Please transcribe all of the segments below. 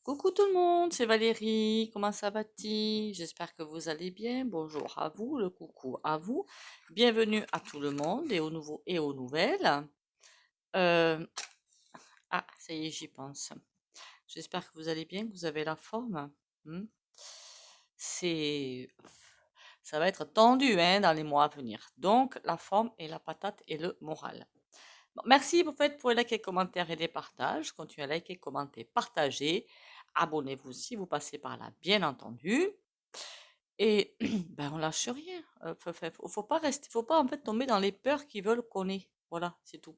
Coucou tout le monde, c'est Valérie, comment ça va-t-il? J'espère que vous allez bien. Bonjour à vous, le coucou à vous. Bienvenue à tout le monde et aux nouveaux et aux nouvelles. Euh, ça y est, j'y pense. J'espère que vous allez bien, que vous avez la forme. Hmm. C'est, Ça va être tendu hein, dans les mois à venir. Donc, la forme et la patate et le moral. Bon, merci pour les likes et commentaires et les partages. Continuez à liker, commenter, partager. Abonnez-vous si vous passez par là, bien entendu. Et ben on lâche rien. Faut pas en fait tomber dans les peurs qui veulent qu'on ait. Voilà, c'est tout.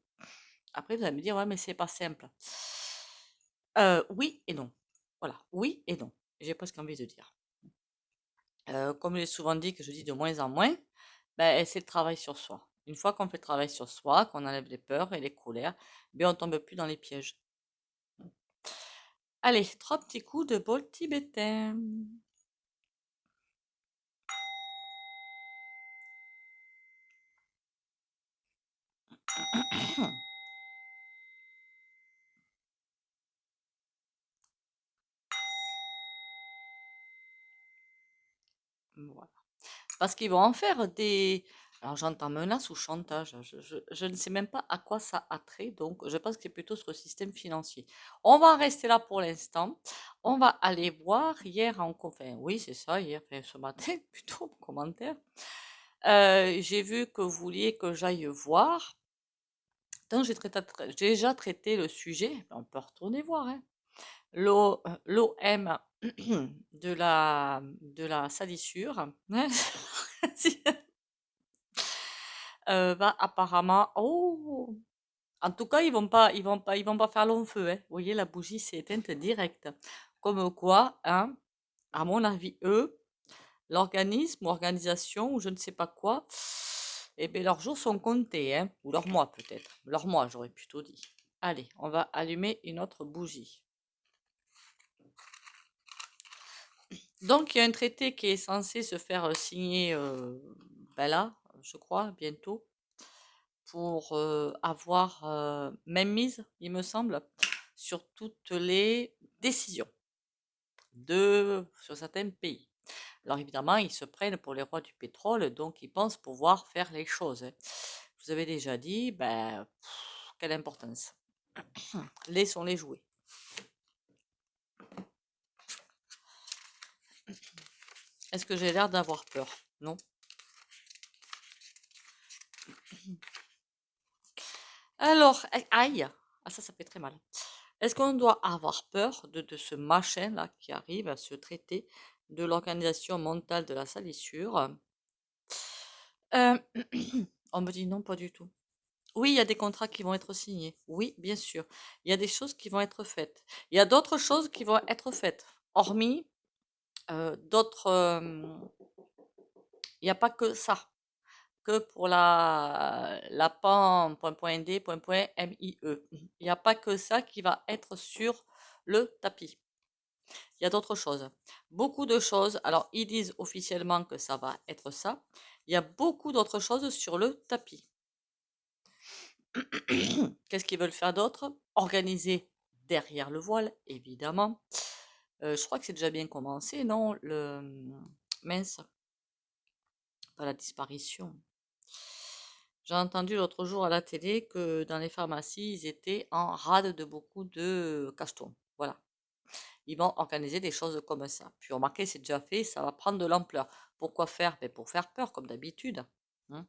Après, vous allez me dire, ouais, mais c'est pas simple. Oui et non. Voilà, oui et non. J'ai presque envie de dire. Comme j'ai souvent dit que je dis de moins en moins, ben, c'est le travail sur soi. Une fois qu'on fait le travail sur soi, qu'on enlève les peurs et les colères, ben on tombe plus dans les pièges. Allez, 3 petits coups de bol tibétain. Voilà. Parce qu'ils vont en faire des... Alors j'entends menace ou chantage. Je ne sais même pas à quoi ça a trait. Donc je pense que c'est plutôt sur le système financier. On va en rester là pour l'instant. On va aller voir hier en... Enfin, oui, c'est ça, hier, enfin, ce matin plutôt, en commentaire. J'ai vu que vous vouliez que j'aille voir. Donc j'ai déjà traité le sujet. On peut retourner voir, hein. L'OM de la salissure, hein, va apparemment. Oh! En tout cas, ils vont pas faire long feu, hein. Vous voyez, la bougie s'est éteinte direct. Comme quoi, hein, à mon avis, eux, l'organisme ou organisation ou je ne sais pas quoi, eh bien, leurs jours sont comptés, hein, ou leurs mois peut-être. Leurs mois, j'aurais plutôt dit. Allez, on va allumer une autre bougie. Donc, il y a un traité qui est censé se faire signer ben là, je crois, bientôt, pour avoir même mise, il me semble, sur toutes les décisions sur certains pays. Alors évidemment, ils se prennent pour les rois du pétrole, donc ils pensent pouvoir faire les choses, hein. Je vous avais déjà dit, ben, quelle importance. Laissons-les jouer. Est-ce que j'ai l'air d'avoir peur? Non. Alors, aïe, ah ça fait très mal. Est-ce qu'on doit avoir peur de ce machin-là qui arrive à ce traité de l'Organisation mondiale de la salissure? Euh, on me dit non, pas du tout. Oui, il y a des contrats qui vont être signés. Oui, bien sûr. Il y a des choses qui vont être faites. Il y a d'autres choses qui vont être faites. Hormis d'autres... il n'y a pas que ça. Que pour la PAN.D.MIE. Il n'y a pas que ça qui va être sur le tapis. Il y a d'autres choses. Beaucoup de choses. Alors, ils disent officiellement que ça va être ça. Il y a beaucoup d'autres choses sur le tapis. Qu'est-ce qu'ils veulent faire d'autre? Organiser derrière le voile, évidemment. Je crois que c'est déjà bien commencé, non? Mince, pas la disparition. J'ai entendu l'autre jour à la télé que dans les pharmacies, ils étaient en rade de beaucoup de cachetons. Voilà. Ils vont organiser des choses comme ça. Puis remarquez, c'est déjà fait, ça va prendre de l'ampleur. Pourquoi faire? Ben pour faire peur, comme d'habitude, hein.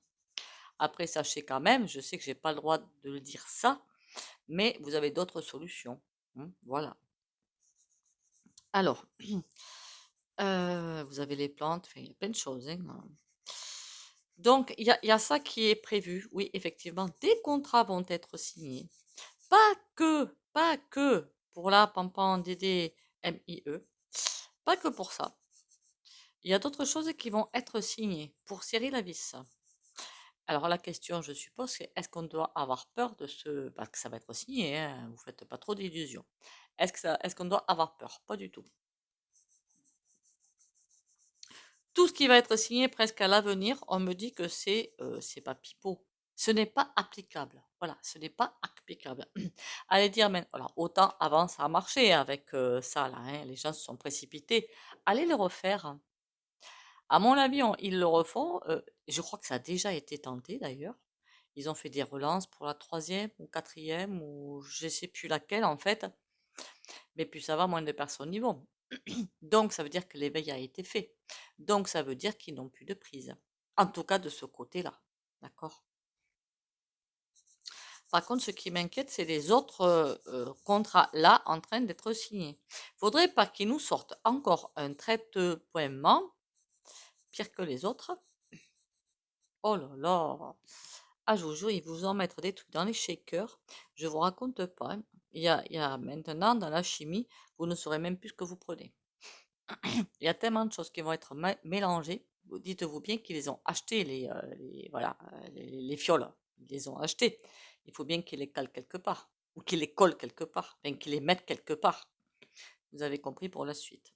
Après, sachez quand même, je sais que j'ai pas le droit de le dire ça, mais vous avez d'autres solutions, hein. Voilà. Alors, vous avez les plantes, enfin, il y a plein de choses, hein. Donc, il y a ça qui est prévu. Oui, effectivement, des contrats vont être signés. Pas que pour la Pampan DD MIE, pas que pour ça. Il y a d'autres choses qui vont être signées pour serrer la vis. Alors la question, je suppose, c'est est-ce qu'on doit avoir peur de que ça va être signé, hein, vous faites pas trop d'illusions. Est-ce qu'on doit avoir peur? Pas du tout. Tout ce qui va être signé presque à l'avenir, on me dit que c'est pas pipeau. Ce n'est pas applicable. Voilà, ce n'est pas applicable. Allez dire, mais alors autant avant ça a marché avec ça là, hein, les gens se sont précipités. Allez le refaire. À mon avis, ils le refont. Je crois que ça a déjà été tenté d'ailleurs. Ils ont fait des relances pour la troisième ou quatrième ou je ne sais plus laquelle en fait. Mais plus ça va, moins de personnes y vont. Donc ça veut dire que l'éveil a été fait. Donc ça veut dire qu'ils n'ont plus de prise. En tout cas de ce côté-là. D'accord? Par contre, ce qui m'inquiète, c'est les autres contrats là en train d'être signés. Faudrait pas qu'ils nous sortent encore un traitement pire que les autres. Oh là là! Ah, je vous jure, ils vous en mettent des trucs dans les shakers. Je vous raconte pas, hein. Il y a maintenant dans la chimie, vous ne saurez même plus ce que vous prenez. Il y a tellement de choses qui vont être mélangées. Dites-vous bien qu'ils les ont achetées, voilà, les fioles. Ils les ont achetées. Il faut bien qu'ils les calent quelque part. Ou qu'ils les collent quelque part. Enfin, qu'ils les mettent quelque part. Vous avez compris pour la suite.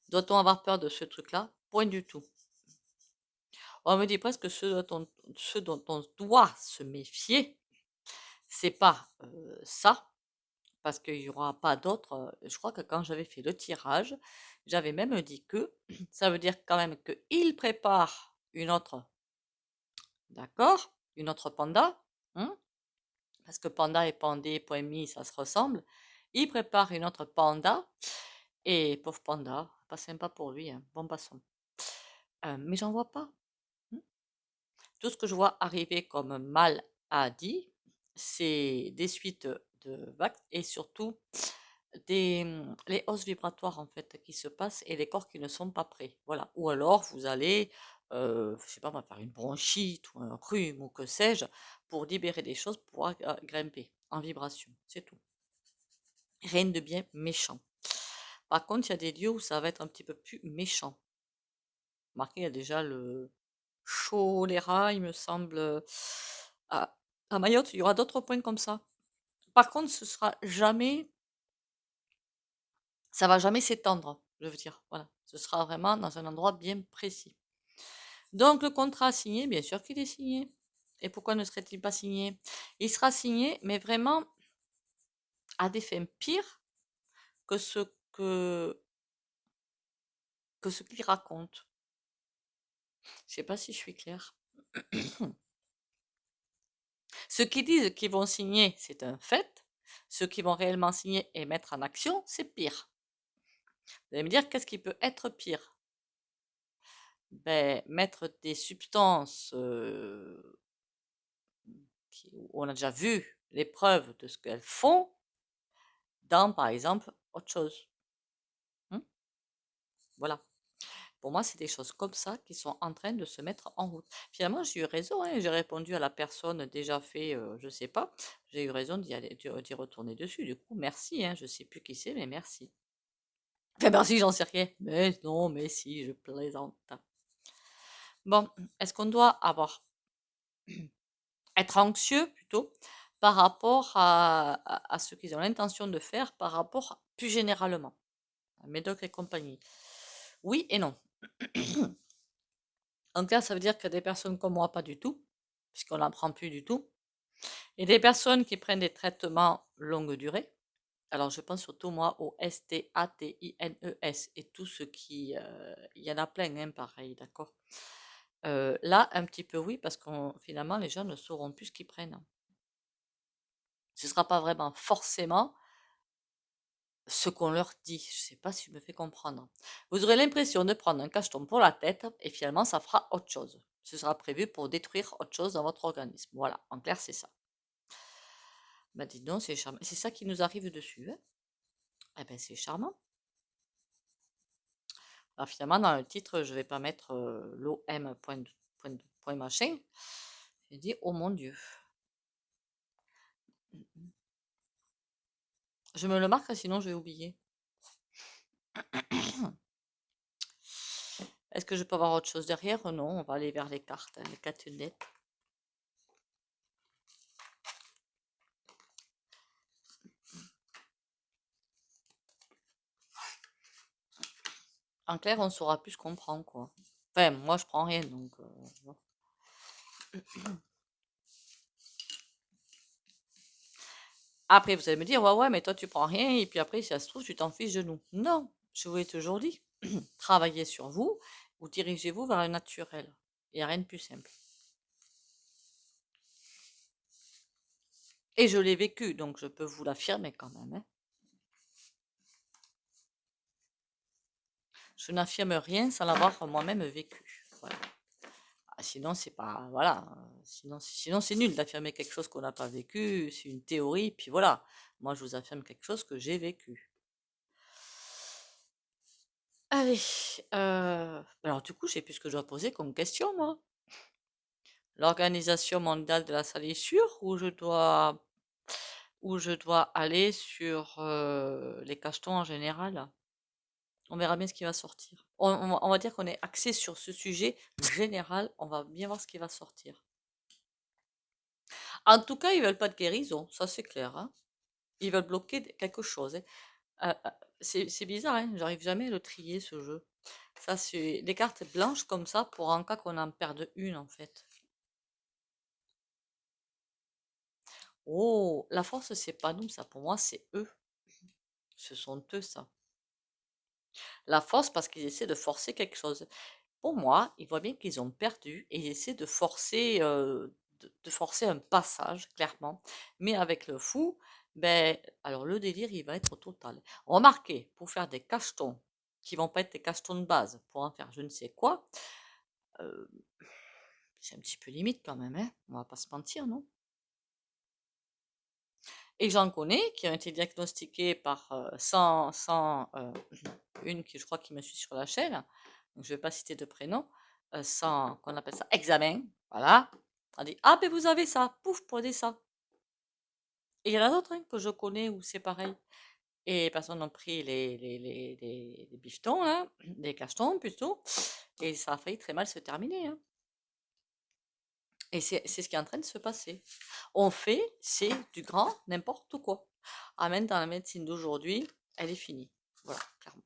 Doit-on avoir peur de ce truc-là? Point du tout. On me dit presque que ce dont on doit se méfier, c'est pas ça, parce qu'il n'y aura pas d'autres. Je crois que quand j'avais fait le tirage, j'avais même dit que ça veut dire quand même qu'il prépare une autre, d'accord, une autre panda, hein, parce que panda et pandé, point mi, ça se ressemble. Il prépare une autre panda, et pauvre panda, pas sympa pour lui, hein, bon passons. Mais j'en vois pas. Hein. Tout ce que je vois arriver comme maladie, c'est des suites de vagues et surtout les hausses vibratoires en fait qui se passent et les corps qui ne sont pas prêts. Voilà. Ou alors vous allez, je sais pas, faire une bronchite ou un rhume ou que sais-je pour libérer des choses pour pouvoir grimper en vibration. C'est tout. Rien de bien méchant. Par contre, il y a des lieux où ça va être un petit peu plus méchant. Remarquez, il y a déjà le choléra, il me semble. À, à Mayotte, il y aura d'autres points comme ça. Par contre, ça va jamais s'étendre, je veux dire. Voilà, ce sera vraiment dans un endroit bien précis. Donc le contrat signé, bien sûr qu'il est signé. Et pourquoi ne serait-il pas signé? Il sera signé, mais vraiment à des fins pires que que, que ce qu'il raconte. Je sais pas si je suis claire. Ceux qui disent qu'ils vont signer, c'est un fait. Ceux qui vont réellement signer et mettre en action, c'est pire. Vous allez me dire, qu'est-ce qui peut être pire? Ben, mettre des substances où on a déjà vu les preuves de ce qu'elles font dans, par exemple, autre chose. Hein. Voilà. Pour moi, c'est des choses comme ça qui sont en train de se mettre en route. Finalement, j'ai eu raison, hein, j'ai répondu à la personne déjà fait, je sais pas, j'ai eu raison d'y retourner dessus. Du coup, merci, hein, je sais plus qui c'est, mais merci. Enfin, merci, j'en sais rien. Mais non, mais si, je plaisante. Bon, est-ce qu'on doit être anxieux plutôt par rapport à ce qu'ils ont l'intention de faire par rapport plus généralement à Médoc et compagnie? Oui et non. Donc là, ça veut dire que des personnes comme moi, pas du tout, puisqu'on n'en prend plus du tout. Et des personnes qui prennent des traitements longue durée. Alors, je pense surtout, moi, au STATINES et tout ce qui... Il y en a plein, hein, pareil, d'accord. Là, un petit peu oui, parce que finalement, les gens ne sauront plus ce qu'ils prennent. Ce ne sera pas vraiment forcément ce qu'on leur dit. Je ne sais pas si je me fais comprendre. Vous aurez l'impression de prendre un cacheton pour la tête et finalement, ça fera autre chose. Ce sera prévu pour détruire autre chose dans votre organisme. Voilà, en clair, c'est ça. Bah dis donc, c'est charmant. C'est ça qui nous arrive dessus, hein. Eh ben, c'est charmant. Alors finalement, dans le titre, je ne vais pas mettre l'OM point machin. J'ai dit, oh mon Dieu. Je me le marque, sinon je vais oublier. Est-ce que je peux avoir autre chose derrière? Non, on va aller vers les cartes, hein, les catholiques. En clair, on saura plus ce qu'on prend, quoi. Enfin, moi, je prends rien, donc... bon. Après, vous allez me dire, ouais, ouais, mais toi, tu prends rien, et puis après, si ça se trouve, tu t'en fiches de nous. Non, je vous l'ai toujours dit, travaillez sur vous, ou dirigez-vous vers le naturel. Il n'y a rien de plus simple. Et je l'ai vécu, donc je peux vous l'affirmer quand même, hein. Je n'affirme rien sans l'avoir moi-même vécu. Voilà. Ah, sinon, c'est pas. Voilà. Sinon, c'est nul d'affirmer quelque chose qu'on n'a pas vécu. C'est une théorie, puis voilà. Moi, je vous affirme quelque chose que j'ai vécu. Allez. Alors, du coup, je sais plus ce que je dois poser comme question, moi. L'Organisation mondiale de la salissure, ou je dois aller sur les cachetons en général. On verra bien ce qui va sortir. On va dire qu'on est axé sur ce sujet général. On va bien voir ce qui va sortir. En tout cas, ils veulent pas de guérison, ça c'est clair, hein. Ils veulent bloquer quelque chose, hein. C'est bizarre, hein. J'arrive jamais à le trier ce jeu. Ça, c'est des cartes blanches comme ça pour en cas qu'on en perde une en fait. Oh, la force, c'est pas nous, ça pour moi, c'est eux. Ce sont eux, ça. La force parce qu'ils essaient de forcer quelque chose. Pour moi, ils voient bien qu'ils ont perdu et ils essaient de forcer, de forcer un passage, clairement. Mais avec le fou, ben, alors le délire, il va être total. Remarquez, pour faire des cachetons, qui vont pas être des cachetons de base, pour en faire je ne sais quoi, euh, c'est un petit peu limite quand même, hein. On va pas se mentir, non? Et j'en connais qui ont été diagnostiqués par 100, une qui je crois qui me suit sur la chaîne, donc je ne vais pas citer de prénom, sans qu'on appelle ça examen, voilà. On dit ah ben vous avez ça, pouf, prenez ça. Et il y en a d'autres hein, que je connais où c'est pareil. Et les personnes ont pris les bifetons, là, les cachetons plutôt, et ça a failli très mal se terminer, hein. Et c'est ce qui est en train de se passer. On fait, c'est du grand n'importe quoi. Ah, même dans la médecine d'aujourd'hui, elle est finie. Voilà, clairement.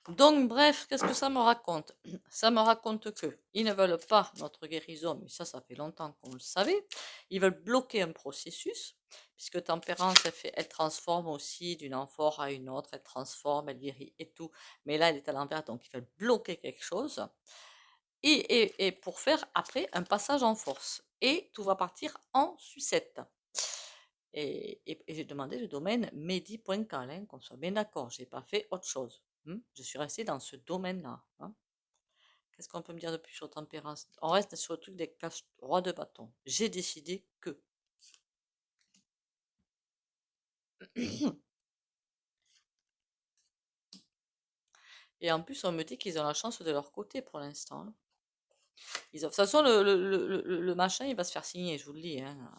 Donc, bref, qu'est-ce que ça me raconte? Ça me raconte que ils ne veulent pas notre guérison, mais ça fait longtemps qu'on le savait. Ils veulent bloquer un processus, puisque tempérance, elle transforme aussi d'une amphore à une autre, elle transforme, elle guérit et tout. Mais là, elle est à l'envers, donc ils veulent bloquer quelque chose. Et pour faire après un passage en force. Et tout va partir en sucette. Et j'ai demandé le domaine medi.cal, hein, qu'on soit bien d'accord, j'ai pas fait autre chose. Je suis restée dans ce domaine-là, hein. Qu'est-ce qu'on peut me dire de plus sur tempérance? On reste sur le truc des caches rois de bâton. J'ai décidé que. Et en plus, on me dit qu'ils ont la chance de leur côté pour l'instant, hein. De toute façon, le machin, il va se faire signer, je vous le dis, hein.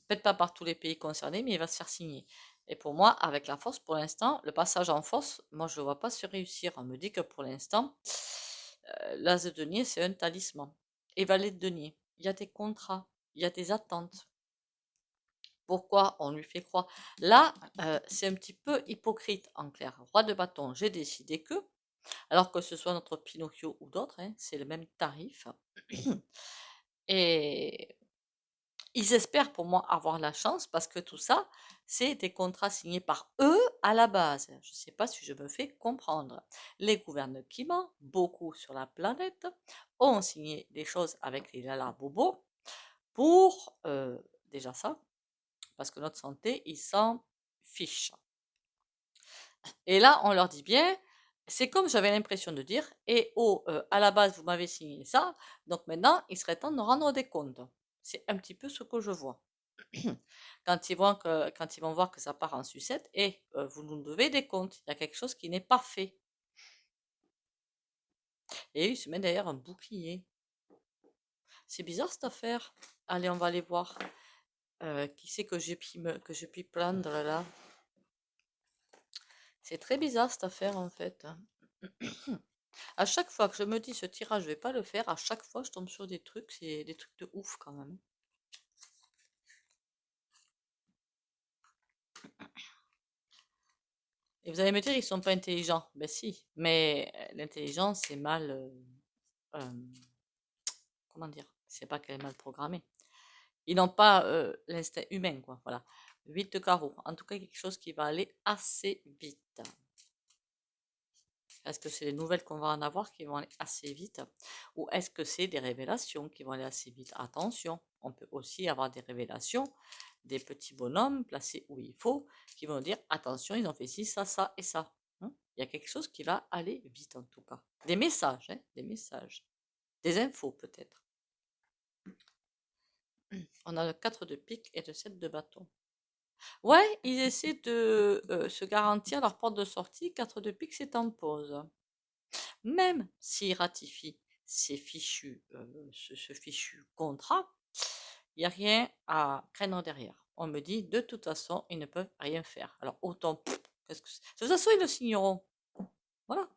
Peut-être pas par tous les pays concernés, mais il va se faire signer. Et pour moi, avec la force, pour l'instant, le passage en force, moi, je ne vois pas se réussir. On me dit que pour l'instant, l'as de denier, c'est un talisman. Et valet de denier, il y a des contrats, il y a des attentes. Pourquoi on lui fait croire? Là, c'est un petit peu hypocrite, en clair. Roi de bâton, j'ai décidé que, alors que ce soit notre Pinocchio ou d'autres, hein, c'est le même tarif. Et ils espèrent pour moi avoir la chance parce que tout ça, c'est des contrats signés par eux à la base. Je ne sais pas si je me fais comprendre. Les gouvernements, beaucoup sur la planète, ont signé des choses avec les Lala Bobo pour déjà ça, parce que notre santé, ils s'en fichent. Et là, on leur dit bien, c'est comme j'avais l'impression de dire, et oh, à la base, vous m'avez signé ça, donc maintenant, il serait temps de rendre des comptes. C'est un petit peu ce que je vois. Quand ils vont voir que ça part en sucette, et vous nous devez des comptes, il y a quelque chose qui n'est pas fait. Et ils se mettent d'ailleurs un bouclier. C'est bizarre cette affaire. Allez, on va aller voir. Qui c'est que j'ai pu plaindre là? C'est très bizarre cette affaire en fait. À chaque fois que je me dis ce tirage, je vais pas le faire, à chaque fois je tombe sur des trucs, c'est des trucs de ouf quand même. Et vous allez me dire, ils sont pas intelligents. Ben si, mais l'intelligence c'est mal, comment dire? C'est pas qu'elle est mal programmée. Ils n'ont pas l'instinct humain, quoi. Voilà. 8 de carreau. En tout cas, quelque chose qui va aller assez vite. Est-ce que c'est les nouvelles qu'on va en avoir qui vont aller assez vite? Ou est-ce que c'est des révélations qui vont aller assez vite? Attention, on peut aussi avoir des révélations, des petits bonhommes placés où il faut, qui vont dire attention, ils ont fait ci, ça et ça. Hein. Il y a quelque chose qui va aller vite en tout cas. Des messages, hein, des messages. Des infos peut-être. On a le 4 de pique et le 7 de bâton. Ouais, ils essaient de se garantir leur porte de sortie. 4 de pique, c'est en pause. Même s'ils ratifient ce fichu contrat, il n'y a rien à craindre derrière. On me dit, de toute façon, ils ne peuvent rien faire. Alors autant, qu'est-ce que c'est? De toute façon, ils le signeront. Voilà.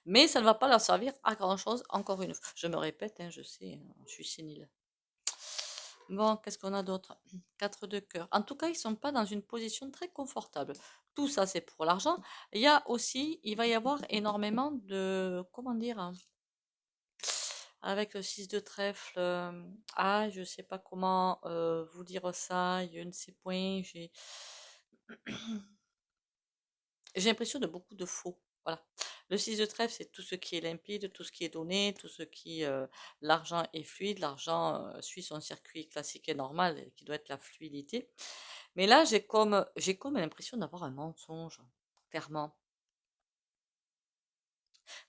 Mais ça ne va pas leur servir à grand-chose, encore une fois. Je me répète, hein, je sais, hein, je suis sénile. Bon, qu'est-ce qu'on a d'autre? 4 de cœur. En tout cas, ils ne sont pas dans une position très confortable. Tout ça, c'est pour l'argent. Il y a aussi, il va y avoir énormément de, comment dire, hein, avec le 6 de trèfle, je sais pas comment vous dire ça, je ne sais point, j'ai l'impression de beaucoup de faux. Voilà. Le 6 de trèfle, c'est tout ce qui est limpide, tout ce qui est donné, tout ce qui, l'argent est fluide, l'argent suit son circuit classique et normal, qui doit être la fluidité. Mais là, j'ai comme l'impression d'avoir un mensonge, clairement.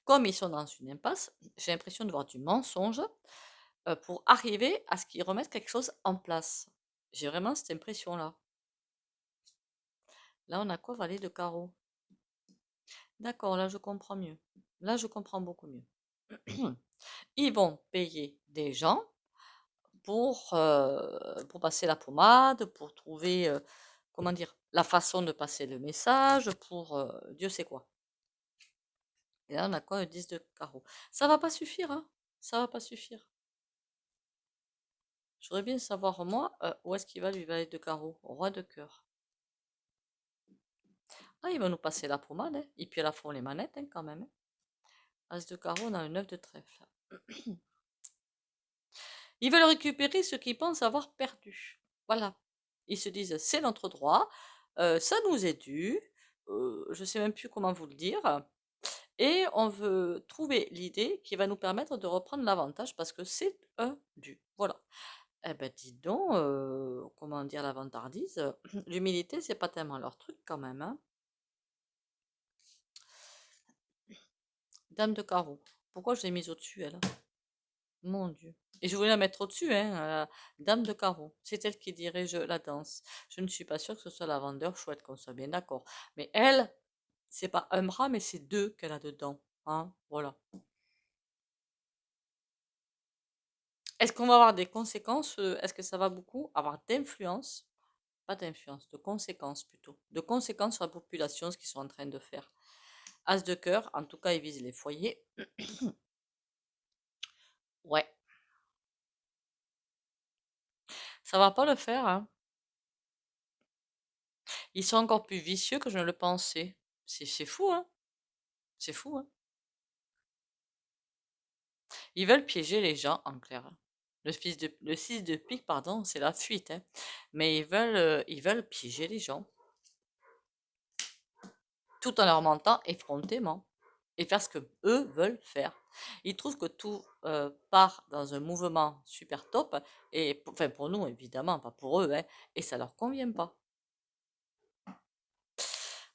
Comme ils sont dans une impasse, j'ai l'impression de voir du mensonge pour arriver à ce qu'ils remettent quelque chose en place. J'ai vraiment cette impression-là. Là, on a quoi? Valet de carreau. D'accord, là, je comprends mieux. Là, je comprends beaucoup mieux. Ils vont payer des gens pour passer la pommade, pour trouver, comment dire, la façon de passer le message, pour Dieu sait quoi. Et là, on a quoi? Le 10 de carreau. Ça va pas suffire, hein? Ça va pas suffire. Je voudrais bien savoir, moi, où est-ce qu'il va lui valet de carreau? Roi de cœur. Ah, il va nous passer la pommade, hein. Et puis à la fois les manettes, hein, quand même. Hein. As de carreau, on a un 9 de trèfle. Ils veulent récupérer ce qu'ils pensent avoir perdu. Voilà. Ils se disent, c'est notre droit, ça nous est dû, je ne sais même plus comment vous le dire, et on veut trouver l'idée qui va nous permettre de reprendre l'avantage parce que c'est un dû. Voilà. Eh ben, dis donc, comment dire la vantardise, l'humilité, c'est pas tellement leur truc quand même, hein. Dame de carreau. Pourquoi je l'ai mise au-dessus, elle? Mon Dieu. Et je voulais la mettre au-dessus, hein, dame de carreau. C'est elle qui dirige la danse. Je ne suis pas sûre que ce soit la vendeur chouette, qu'on soit bien d'accord. Mais elle, c'est pas un bras, mais c'est deux qu'elle a dedans. Hein, voilà. Est-ce qu'on va avoir des conséquences? Est-ce que ça va beaucoup avoir d'influence? Pas d'influence, de conséquences plutôt. De conséquences sur la population, ce qu'ils sont en train de faire. As de cœur, en tout cas, ils visent les foyers. Ouais, ça va pas le faire, hein. Ils sont encore plus vicieux que je ne le pensais. C'est fou, hein. C'est fou, hein. Ils veulent piéger les gens, en clair. Hein. Le 6 de pique, pardon, c'est la fuite, hein. Mais ils veulent piéger les gens, tout en leur mentant effrontément, et faire ce que eux veulent faire. Ils trouvent que tout part dans un mouvement super top, et enfin pour nous, évidemment, pas pour eux, hein, et ça leur convient pas.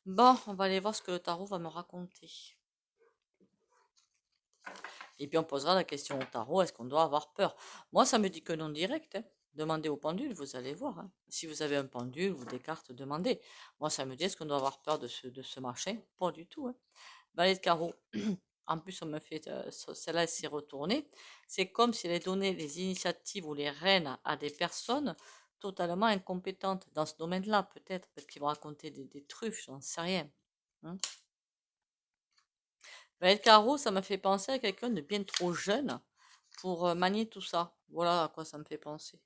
Bon, on va aller voir ce que le tarot va me raconter. Et puis on posera la question au tarot, est-ce qu'on doit avoir peur? Moi, ça me dit que non direct. Hein. Demandez au pendule, vous allez voir. Hein. Si vous avez un pendule ou des cartes, demandez. Moi, ça me dit, est-ce qu'on doit avoir peur de ce machin? Pas du tout. Hein. Valet de carreau. En plus, on me fait, celle-là, elle s'est retournée. C'est comme si elle donnait les initiatives ou les rênes à des personnes totalement incompétentes dans ce domaine-là, peut-être, parce qu'ils vont raconter des trucs, j'en sais rien. Hein. Valet de carreau, ça m'a fait penser à quelqu'un de bien trop jeune pour manier tout ça. Voilà à quoi ça me fait penser.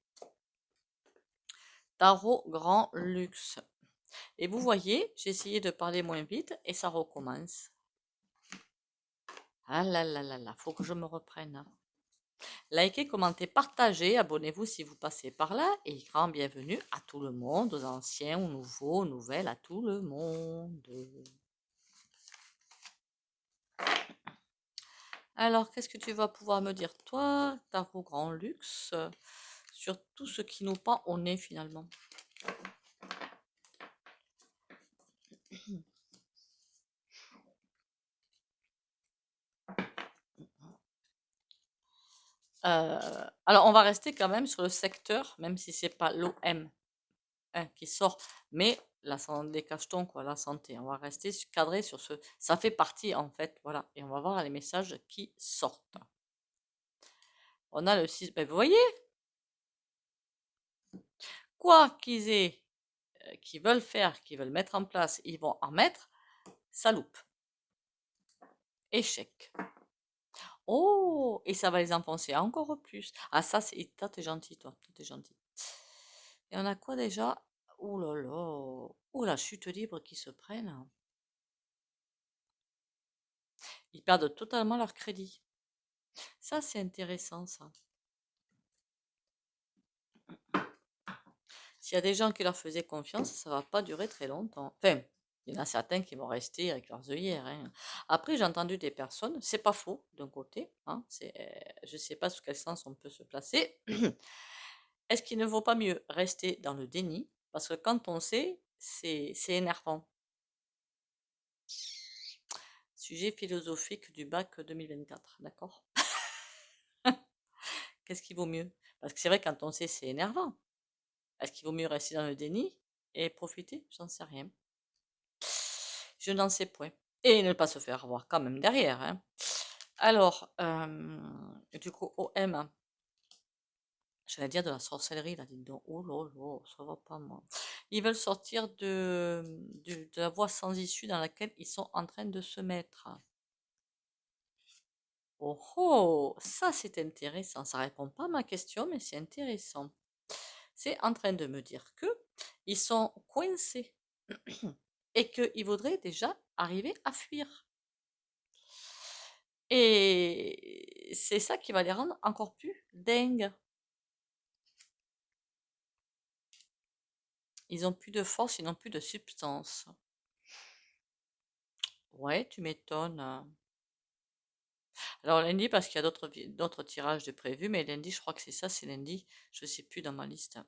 Tarot grand luxe. Et vous voyez, j'ai essayé de parler moins vite et ça recommence. Ah là là là là, faut que je me reprenne. Likez, commentez, partagez, abonnez-vous si vous passez par là et grand bienvenue à tout le monde, aux anciens, aux nouveaux, aux nouvelles, à tout le monde. Alors, qu'est-ce que tu vas pouvoir me dire, toi, Tarot Grand Luxe, sur tout ce qui nous pend au nez finalement? Alors, on va rester quand même sur le secteur, même si c'est pas l'OM qui sort, mais les cachetons, quoi, la santé. On va rester cadré sur ce. Ça fait partie, en fait, voilà. Et on va voir les messages qui sortent. On a le 6. Ben, vous voyez, quoi qu'ils aient, qu'ils veulent faire, qu'ils veulent mettre en place, ils vont en mettre, ça loupe. Échec. Oh, et ça va les enfoncer encore plus. Ah, ça, c'est. Toi, t'es gentil, toi. Toi, t'es gentil. Et on a quoi déjà? Oh là là. Oh, la chute libre qui se prennent. Ils perdent totalement leur crédit. Ça, c'est intéressant, ça. S'il y a des gens qui leur faisaient confiance, ça va pas durer très longtemps. Enfin, il y en a certains qui vont rester avec leurs œillères, hein. Après, j'ai entendu des personnes, c'est pas faux d'un côté, hein, je sais pas sous quel sens on peut se placer. Est-ce qu'il ne vaut pas mieux rester dans le déni? Parce que quand on sait, c'est énervant. Sujet philosophique du bac 2024, d'accord? Qu'est-ce qui vaut mieux? Parce que c'est vrai, quand on sait, c'est énervant. Est-ce qu'il vaut mieux rester dans le déni et profiter? J'en sais rien. Je n'en sais point. Et ne pas se faire avoir quand même derrière, hein. Alors, du coup, OM, j'allais dire de la sorcellerie, là, dites donc. Oh là là, ça va pas, moi. Ils veulent sortir de la voie sans issue dans laquelle ils sont en train de se mettre. Oh oh, ça c'est intéressant. Ça répond pas à ma question, mais c'est intéressant. C'est en train de me dire que ils sont coincés et qu'ils voudraient déjà arriver à fuir. Et c'est ça qui va les rendre encore plus dingues. Ils ont plus de force, ils n'ont plus de substance. Ouais, tu m'étonnes. Alors lundi, parce qu'il y a d'autres tirages de prévus, mais lundi, je crois que c'est ça, c'est lundi. Je ne sais plus dans ma liste.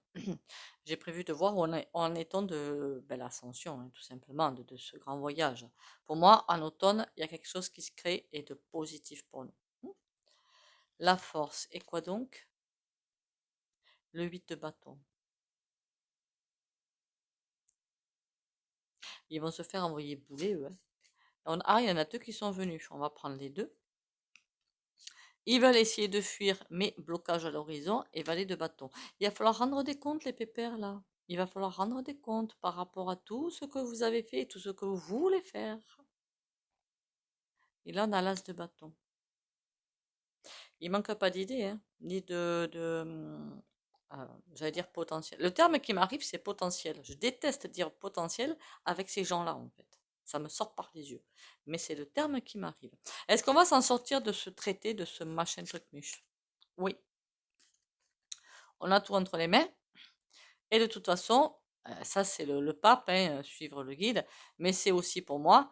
J'ai prévu de voir où en est-on de l'ascension, hein, tout simplement, de ce grand voyage. Pour moi, en automne, il y a quelque chose qui se crée et de positif pour nous. La force. Et quoi donc? Le 8 de bâton. Ils vont se faire envoyer bouler, eux, hein. Ah, il y en a deux qui sont venus. On va prendre les deux. Ils veulent essayer de fuir, mais blocage à l'horizon et vallée de bâton. Il va falloir rendre des comptes, les pépères, là. Il va falloir rendre des comptes par rapport à tout ce que vous avez fait et tout ce que vous voulez faire. Et là, on a l'as de bâton. Il manque pas d'idées, hein, ni j'allais dire potentiel. Le terme qui m'arrive, c'est potentiel. Je déteste dire potentiel avec ces gens-là, en fait. Ça me sort par les yeux. Mais c'est le terme qui m'arrive. Est-ce qu'on va s'en sortir de ce traité, de ce machin truc-muche? Oui. On a tout entre les mains. Et de toute façon, ça c'est le pape, hein, suivre le guide, mais c'est aussi pour moi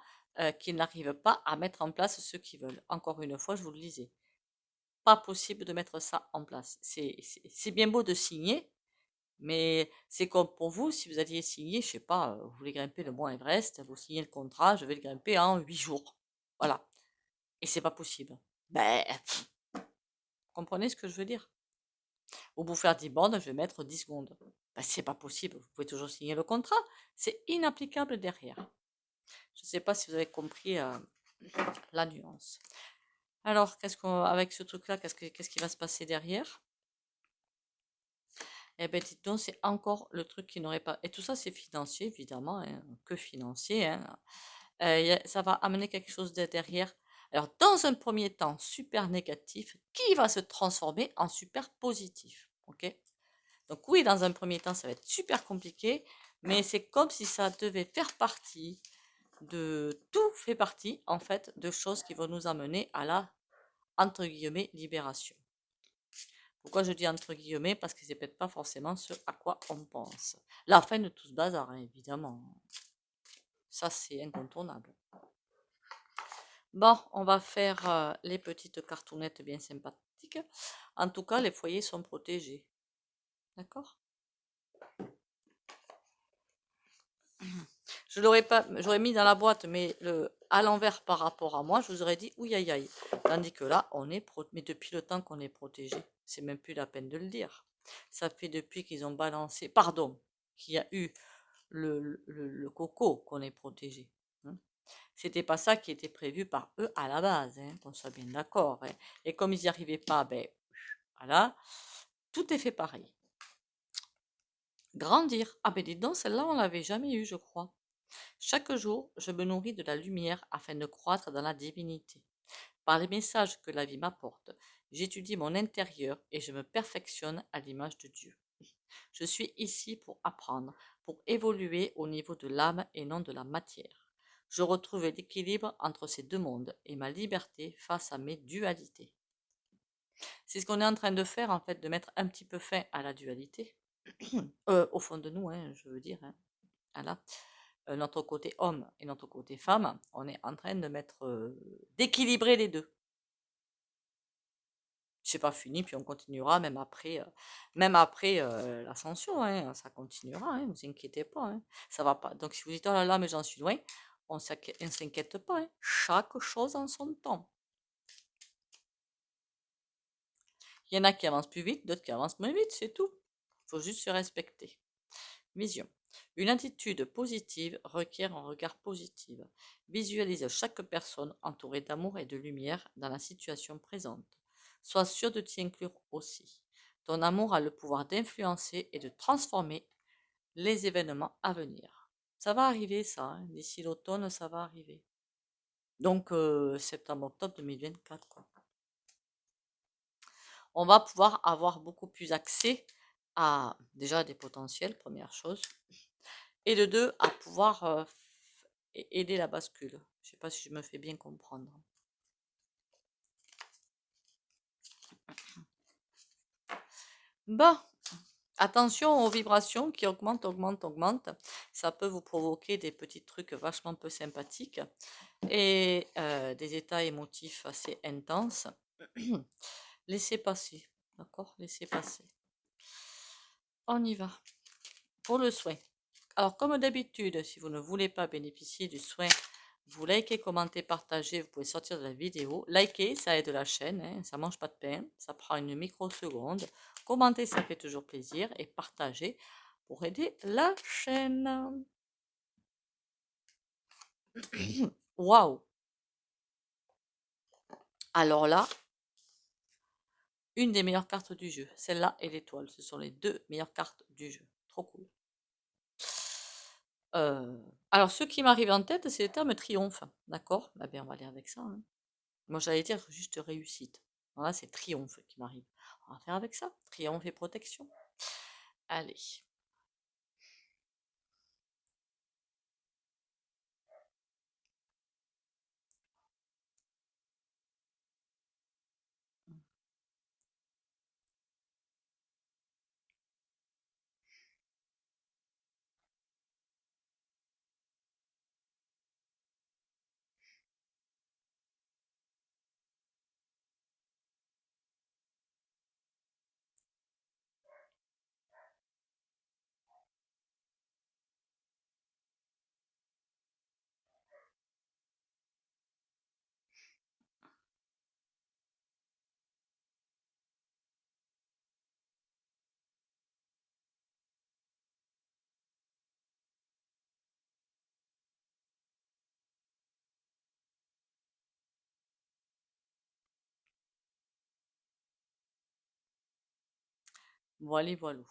qu'ils n'arrivent pas à mettre en place ce qu'ils veulent. Encore une fois, je vous le disais, pas possible de mettre ça en place. C'est bien beau de signer, mais c'est comme pour vous, si vous alliez signer, je sais pas, vous voulez grimper le mont Everest, vous signez le contrat, je vais le grimper en 8 jours. Voilà. Et c'est pas possible. Ben, vous comprenez ce que je veux dire? Ou pour faire 10 bornes, je vais mettre 10 secondes. Ben, c'est pas possible. Vous pouvez toujours signer le contrat. C'est inapplicable derrière. Je ne sais pas si vous avez compris la nuance. Alors, avec ce truc-là, qu'est-ce qui va se passer derrière? Eh bien, dites donc, c'est encore le truc qui n'aurait pas. Et tout ça, c'est financier, évidemment, hein, que financier, hein. Ça va amener quelque chose de derrière. Alors, dans un premier temps, super négatif, qui va se transformer en super positif. Ok? Donc oui, dans un premier temps, ça va être super compliqué, mais c'est comme si ça devait faire partie tout fait partie, en fait, de choses qui vont nous amener à la, entre guillemets, libération. Pourquoi je dis entre guillemets? Parce que c'est peut-être pas forcément ce à quoi on pense. La fin de tout ce bazar, hein, évidemment. Ça, c'est incontournable. Bon, on va faire les petites cartounettes bien sympathiques. En tout cas, les foyers sont protégés. D'accord? Je l'aurais pas, j'aurais mis dans la boîte, mais à l'envers par rapport à moi, je vous aurais dit ouïe aïe aïe. Tandis que là, mais depuis le temps qu'on est protégé, c'est même plus la peine de le dire. Ça fait depuis qu'ils ont balancé, pardon, qu'il y a eu le coco qu'on est protégé. Hein. C'était pas ça qui était prévu par eux à la base, hein, qu'on soit bien d'accord. Hein. Et comme ils n'y arrivaient pas, ben voilà, tout est fait pareil. Grandir. Ah ben dis donc, celle-là, on l'avait jamais eue, je crois. Chaque jour, je me nourris de la lumière afin de croître dans la divinité. Par les messages que la vie m'apporte, j'étudie mon intérieur et je me perfectionne à l'image de Dieu. Je suis ici pour apprendre, pour évoluer au niveau de l'âme et non de la matière. Je retrouve l'équilibre entre ces deux mondes et ma liberté face à mes dualités. C'est ce qu'on est en train de faire, en fait, de mettre un petit peu fin à la dualité. Au fond de nous, hein, je veux dire. Hein. Voilà. Notre côté homme et notre côté femme, on est en train de mettre, d'équilibrer les deux. C'est pas fini, puis on continuera même après l'ascension, hein, ça continuera, hein, vous inquiétez pas, hein, ça va pas. Donc si vous dites oh là là, mais j'en suis loin, on s'inquiète pas, hein, chaque chose en son temps. Il y en a qui avancent plus vite, d'autres qui avancent moins vite, c'est tout. Il faut juste se respecter. Vision. Une attitude positive requiert un regard positif. Visualise chaque personne entourée d'amour et de lumière dans la situation présente. Sois sûr de t'y inclure aussi. Ton amour a le pouvoir d'influencer et de transformer les événements à venir. Ça va arriver ça, hein. D'ici l'automne, ça va arriver. Donc septembre-octobre 2024, quoi. On va pouvoir avoir beaucoup plus accès à déjà des potentiels, première chose, et de deux, à pouvoir aider la bascule. Je ne sais pas si je me fais bien comprendre. Bon, attention aux vibrations qui augmentent, augmentent, augmentent. Ça peut vous provoquer des petits trucs vachement peu sympathiques et des états émotifs assez intenses. Laissez passer, d'accord? Laissez passer. On y va. Pour le soin. Alors, comme d'habitude, si vous ne voulez pas bénéficier du soin, vous likez, commentez, partagez, vous pouvez sortir de la vidéo. Likez, ça aide la chaîne, hein, ça mange pas de pain, ça prend une microseconde. Commentez, ça fait toujours plaisir. Et partagez pour aider la chaîne. Waouh! Alors là, une des meilleures cartes du jeu. Celle-là et l'étoile. Ce sont les deux meilleures cartes du jeu. Trop cool. Alors, ce qui m'arrive en tête, c'est le terme triomphe. D'accord? Bah bien, on va aller avec ça. Hein. Moi, j'allais dire juste réussite. Là, c'est triomphe qui m'arrive. On va faire avec ça. Triomphe et protection. Allez. Voilà, voilà.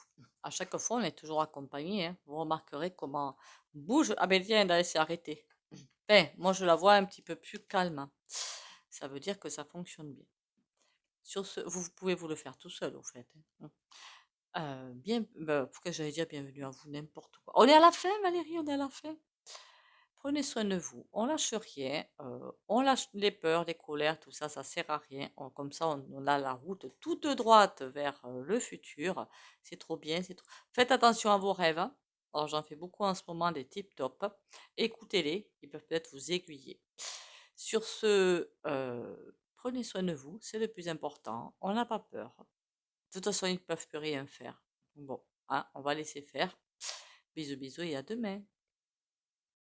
À chaque fois, on est toujours accompagné. Hein. Vous remarquerez comment bouge. Ah ben tiens, là, elle s'est arrêtée. Ben, moi, je la vois un petit peu plus calme. Hein. Ça veut dire que ça fonctionne bien. Sur ce, vous pouvez vous le faire tout seul, au fait. Hein. Pourquoi j'allais dire bienvenue à vous, n'importe quoi. On est à la fin, Valérie, on est à la fin. prenez soin de vous, on lâche rien, on lâche les peurs, les colères, tout ça, ça sert à rien. Comme ça, on a la route toute droite vers le futur. C'est trop bien, c'est trop. Faites attention à vos rêves, hein. Alors, j'en fais beaucoup en ce moment, des tip top. Écoutez-les, ils peuvent peut-être vous aiguiller. Sur ce, prenez soin de vous, c'est le plus important. On n'a pas peur. De toute façon, ils ne peuvent plus rien faire. Bon, hein, on va laisser faire. Bisous, bisous et à demain.